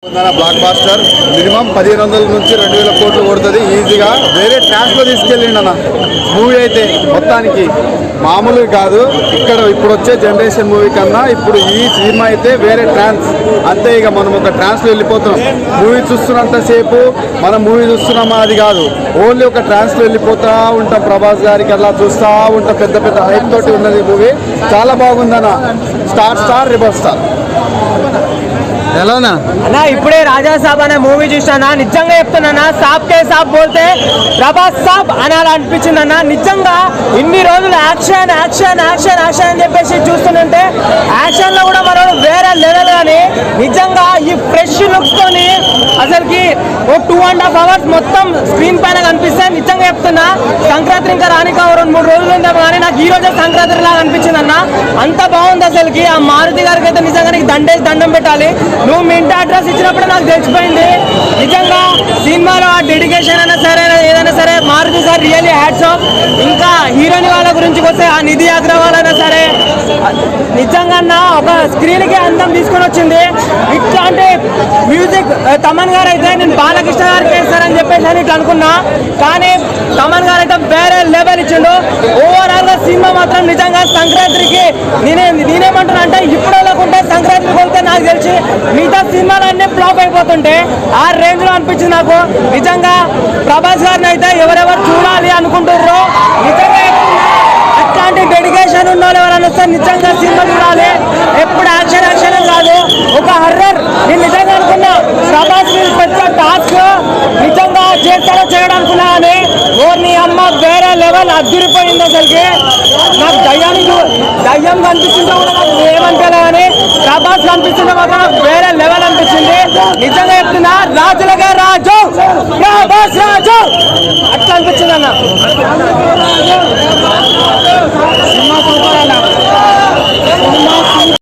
Black buster minimum 1500 నుంచి 2000 కోట్లు కొడుతుంది ఈజీగా. వేరే ట్రాక్లో తీసుకెళ్ళిండు అన్న మూవీ అయితే మొత్తానికి మామూలుగా కాదు. ఇక్కడ ఇప్పుడు వచ్చే జనరేషన్ మూవీ కన్నా ఇప్పుడు ఈ సినిమా అయితే వేరే ట్రాన్స్ అంతే. ఇక మనం ఒక ట్రాన్స్లో వెళ్ళిపోతున్నాం. మూవీ చూస్తున్నంతసేపు మనం మూవీ చూస్తున్నామా అది కాదు, ఓన్లీ ఒక ట్రాన్స్లో వెళ్ళిపోతూ ఉంటాం. ప్రభాస్ గారికి అలా చూస్తూ ఉంటాం. పెద్ద పెద్ద హైప్ తోటి ఉన్నది మూవీ, చాలా బాగుందన్న. స్టార్ రిబల్ స్టార్ ఎలానా అన్నా ఇప్పుడే రాజా సాబ్ అనే మూవీ చూసానా, నిజంగా చెప్తున్నా సాబ్ కే సాబ్ బోల్తే ప్రభాస్ సాబ్ అనాలి అనిపించింది అన్న. నిజంగా ఇన్ని రోజులు యాక్షన్ యాక్షన్ యాక్షన్ యాక్షన్ అని చెప్పేసి చూస్తుంటే యాక్షన్ లో కూడా మనం వేరే లెవెల్. కానీ నిజంగా ఈ ఫ్రెష్ లుక్స్ తోని అసలుకి ఓ 2.5 hours మొత్తం స్క్రీన్ పైన కనిపిస్తే నిజంగా చెప్తున్నా సంక్రాంతి ఇంకా రానిక 2-3 రోజులు ఉందేమో కానీ నాకు ఈ రోజే సంక్రాంతి లాగా అనిపించింది అన్న. అంత బాగుంది అసలుకి. ఆ మారుతి గారికి అయితే నిజంగా నీకు దండం పెట్టాలి. నువ్వు మింట అడ్రస్ ఇచ్చినప్పుడు నాకు తెలిసిపోయింది నిజంగా సినిమాలో ఆ డెడికేషన్ అయినా సరే ఏదైనా సరే Maruthi sir really hats off. ఇంకా హీరోయిన్ వాళ్ళ గురించి వస్తే ఆ నిధి అగ్రవాల్ అయినా సరే నిజంగా ఒక స్క్రీన్ కి అందం తీసుకొని వచ్చింది. ఇట్లాంటి మ్యూజిక్ తమన్ గారు అయితే నేను బాలకృష్ణ గారికి వేస్తారని చెప్పేసి అని ఇట్లా అనుకున్నా, కానీ తమన్ గారు అయితే వేరే లెవెల్ ఇచ్చిండు. ఓవరాల్ గా సినిమా మాత్రం నిజంగా సంక్రాంతికి నేనేమంటున్నా అంటే ఇప్పుడు లేకుంటే సంక్రాంతికి వెళ్తే నాకు తెలిసి మిగతా సినిమాలన్నీ ఫ్లాప్ అయిపోతుంటే ఆ రేంజ్ లో అనిపించింది నాకు. నిజంగా ప్రభాస్ గారిని అయితే ఎవరెవరు చూడాలి అనుకుంటుర్రో నిజంగా అట్లాంటి డెడికేషన్ ఉన్న వాళ్ళు ఎవరైనా వస్తే నిజంగా సినిమా చూడాలి. ఎప్పుడు యాక్షన్ యాక్షన్ కాదు, ఒక హర్రర్. నేను నిజంగా అనుకున్నా ప్రభాస్ పెద్ద టాస్క్ నిజంగా చేస్తాడో చేయడం అనుకున్నా అని ఓర్ని అమ్మ వేరే లెవెల్ అదిరిపోయింది అసలుకి. నాకు దయ్యం కనిపిస్తుంటే కూడా నాకు ఏమనిపించలే, కానీ ప్రభాస్ కనిపిస్తుంటే మాత్రం నాకు వేరే లెవెల్ అనిపించింది. నిజంగా చెప్తున్నా రాజులకే రాజు ప్రభాస్ రాజు అట్లా అనిపించింది అన్న.